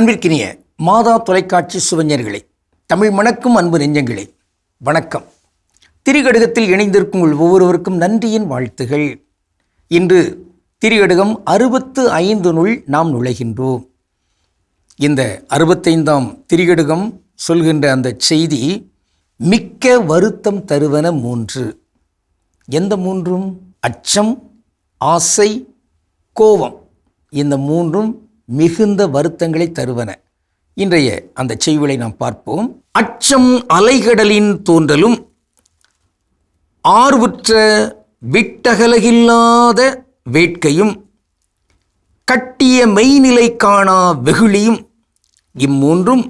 அன்பிற்கினிய மாதா தொலைக்காட்சி சுவஞர்களே, தமிழ் மணக்கும் அன்பு நெஞ்சங்களே, வணக்கம். திரிகடுகத்தில் இணைந்திருக்கும் ஒவ்வொருவருக்கும் நன்றியின் வாழ்த்துகள். இன்று திரிகடுகம் 65 நாம் நுழைகின்றோம். இந்த 65ஆம் திரிகடுகம் சொல்கின்ற அந்த செய்தி மிக்க வருத்தம் தருவன 3. எந்த 3? அச்சம், ஆசை, கோபம். இந்த 3 மிகுந்த வருத்தங்களை தருவன. இன்றைய அந்த செய்திகளை நாம் பார்ப்போம். அச்சம் அலைகடலின் தோன்றலும், ஆர்வுற்ற விட்டகலகில்லாத வேட்கையும், கட்டிய மெய்நிலை காணா வெகுளியும், இம்மூன்றும்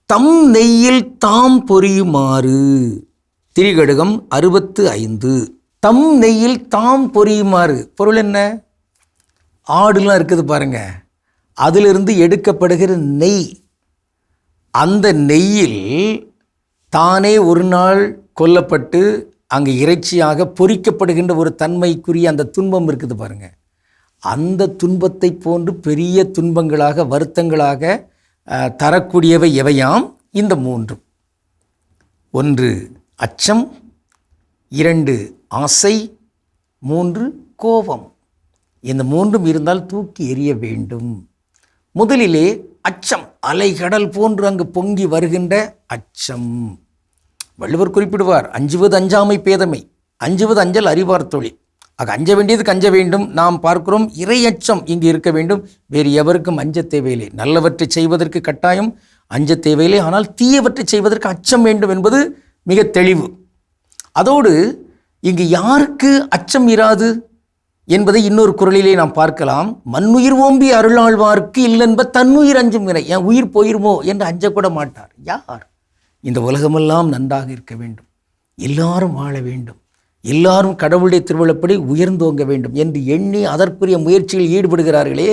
தம் நெய்யில் தாம் பொரியுமாறு. திரிகடுகம் 65. தம் நெய்யில் தாம் பொரியுமாறு. பொருள் என்ன? ஆடுலாம் இருக்குது பாருங்க, அதிலிருந்து எடுக்கப்படுகிற நெய், அந்த நெய்யில் தானே ஒரு நாள் கொல்லப்பட்டு அங்கே இறைச்சியாக பொரிக்கப்படுகின்ற ஒரு தன்மைக்குரிய அந்த துன்பம் இருக்குது பாருங்க. அந்த துன்பத்தை போன்று பெரிய துன்பங்களாக வருத்தங்களாக தரக்கூடியவை எவையாம்? இந்த 3. 1 அச்சம், 2 ஆசை, 3 கோபம். இந்த 3 இருந்தால் தூக்கி எறிய வேண்டும். முதலிலே அச்சம், அலைகடல் போன்று அங்கு பொங்கி வருகின்ற அச்சம். வள்ளுவர் குறிப்பிடுவார், அஞ்சுவது அஞ்சாமை பேதமை, அஞ்சுவது அஞ்சல் அறிவார் தொழில். அஞ்ச வேண்டியதுக்கு அஞ்ச வேண்டும். நாம் பார்க்கிறோம், இறை அச்சம் இங்கு இருக்க வேண்டும். வேறு எவருக்கும் அஞ்ச தேவையில்லை. நல்லவற்றை செய்வதற்கு கட்டாயம் அஞ்ச தேவையில்லை, ஆனால் தீயவற்றை செய்வதற்கு அச்சம் வேண்டும் என்பது மிக தெளிவு. அதோடு இங்கு யாருக்கு அச்சம் இராது என்பதை இன்னொரு குறளிலே நாம் பார்க்கலாம். மண்ணுயிர் ஓம்பி அருளாழ்வார்க்கு இல்லென்ப தன்னுயிர் அஞ்சும் வினை. என் உயிர் போயிருமோ என்று அஞ்சக்கூட மாட்டார். யார்? இந்த உலகமெல்லாம் நன்றாக இருக்க வேண்டும், எல்லாரும் வாழ வேண்டும், எல்லாரும் கடவுளுடைய திருவிழப்படி உயர்ந்தோங்க வேண்டும் என்று எண்ணி அதற்குரிய முயற்சியில் ஈடுபடுகிறார்களே,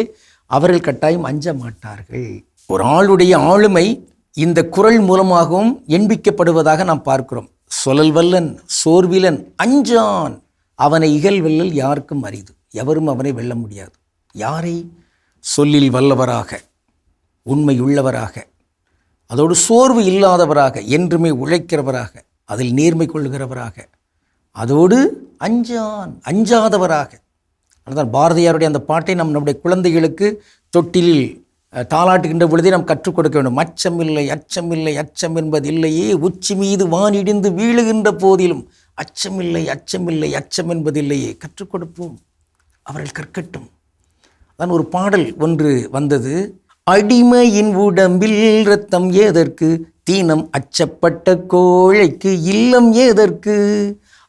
அவர்கள் கட்டாயம் அஞ்ச மாட்டார்கள். ஒரு ஆளுடைய ஆளுமை இந்த குறள் மூலமாகவும் எண்பிக்கப்படுவதாக நாம் பார்க்கிறோம். சொல்லல் வல்லன் சோர்விலன் அஞ்சான், அவனை இகழ்வெல்லல் யாருக்கும் அரிது. எவரும் அவனை வெல்ல முடியாது. யாரை? சொல்லில் வல்லவராக, உண்மையுள்ளவராக, அதோடு சோர்வு இல்லாதவராக, என்றுமே உழைக்கிறவராக, அதில் நேர்மை கொள்கிறவராக, அதோடு அஞ்சாதவராக. அதுதான் பாரதியாருடைய அந்த பாட்டை நம்முடைய குழந்தைகளுக்கு தொட்டிலில் தாளாட்டுகின்ற பொழுதே நாம் கற்றுக் கொடுக்க வேண்டும். அச்சமில்லை அச்சமில்லை அச்சம் என்பது இல்லையே, உச்சி மீது வானிடிந்து வீழுகின்ற போதிலும் அச்சமில்லை அச்சமில்லை அச்சம் என்பதில்லையே. கற்றுக் கொடுப்போம், அவர்கள் கற்கட்டும். அதான் ஒரு பாடல் ஒன்று வந்தது. அடிமையின் உடம்பில் இரத்தம் ஏதற்கு, தீனம் அச்சப்பட்ட கோழைக்கு இல்லம் ஏதற்கு.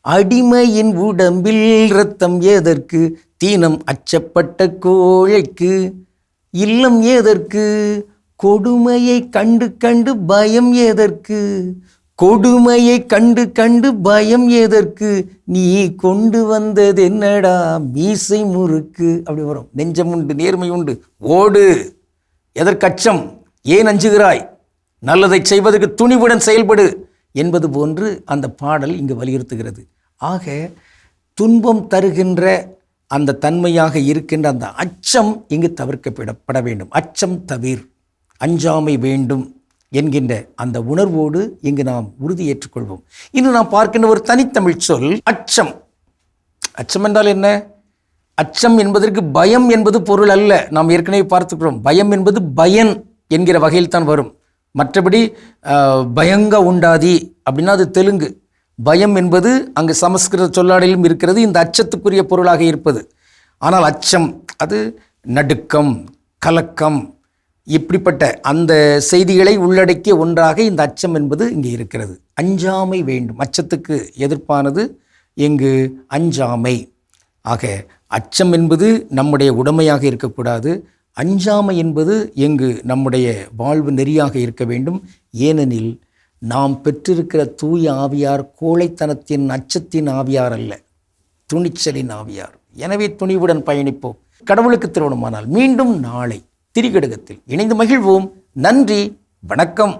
அடிமையின் உடம்பில் இரத்தம் ஏதற்கு, தீனம் அச்சப்பட்ட கோழைக்கு இல்லம் ஏதற்கு. கொடுமையை கண்டு கண்டு பயம் ஏதற்கு, கொடுமையை கண்டு கண்டு பயம் ஏதற்கு. நீ கொண்டு வந்தது என்னடா மீசை முறுக்கு. அப்படி வரும். நெஞ்சம் உண்டு, நேர்மை உண்டு, ஓடு. எதற்கு அச்சம்? ஏன் அஞ்சுகிறாய்? நல்லதை செய்வதற்கு துணிவுடன் செயல்படு என்பது போன்று அந்த பாடல் இங்கு வலியுறுத்துகிறது. ஆக துன்பம் தருகின்ற அந்த தன்மையாக இருக்கின்ற அந்த அச்சம் இங்கு தவிர்க்கப்பட வேண்டும். அச்சம் தவிர், அஞ்சாமை வேண்டும் என்கின்ற அந்த உணர்வோடு இங்கு நாம் உறுதி ஏற்றுக்கொள்வோம். இன்று நாம் பார்க்கின்ற ஒரு தனித்தமிழ் சொல் அச்சம். அச்சம் என்றால் என்ன? அச்சம் என்பதற்கு பயம் என்பது பொருள் அல்ல. நாம் ஏற்கனவே பார்த்துக்கிறோம். பயம் என்பது பயன் என்கிற வகையில் தான் வரும். மற்றபடி பயங்க உண்டாதி அப்படின்னா அது தெலுங்கு. பயம் என்பது அங்கு சமஸ்கிருத சொல்லாடலும் இருக்கிறது, இந்த அச்சத்துக்குரிய பொருளாக இருப்பது. ஆனால் அச்சம் அது நடுக்கம், கலக்கம், இப்படிப்பட்ட அந்த செய்திகளை உள்ளடக்கிய ஒன்றாக இந்த அச்சம் என்பது இங்கே இருக்கிறது. அஞ்சாமை வேண்டும். அச்சத்துக்கு எதிர்ப்பானது இங்கு அஞ்சாமை. ஆக அச்சம் என்பது நம்முடைய உடைமையாக இருக்கக்கூடாது. அஞ்சாமை என்பது எங்கு நம்முடைய வாழ்வு நெறியாக இருக்க வேண்டும். ஏனெனில் நாம் பெற்றிருக்கிற தூய ஆவியார் கோழைத்தனத்தின் அச்சத்தின் ஆவியார் அல்ல, துணிச்சலின் ஆவியார். எனவே துணிவுடன் பயணிப்போம். கடவுளுக்கு திருமணமானால் மீண்டும் நாளை திரிகடுகத்தில் இணைந்து மகிழ்வோம். நன்றி, வணக்கம்.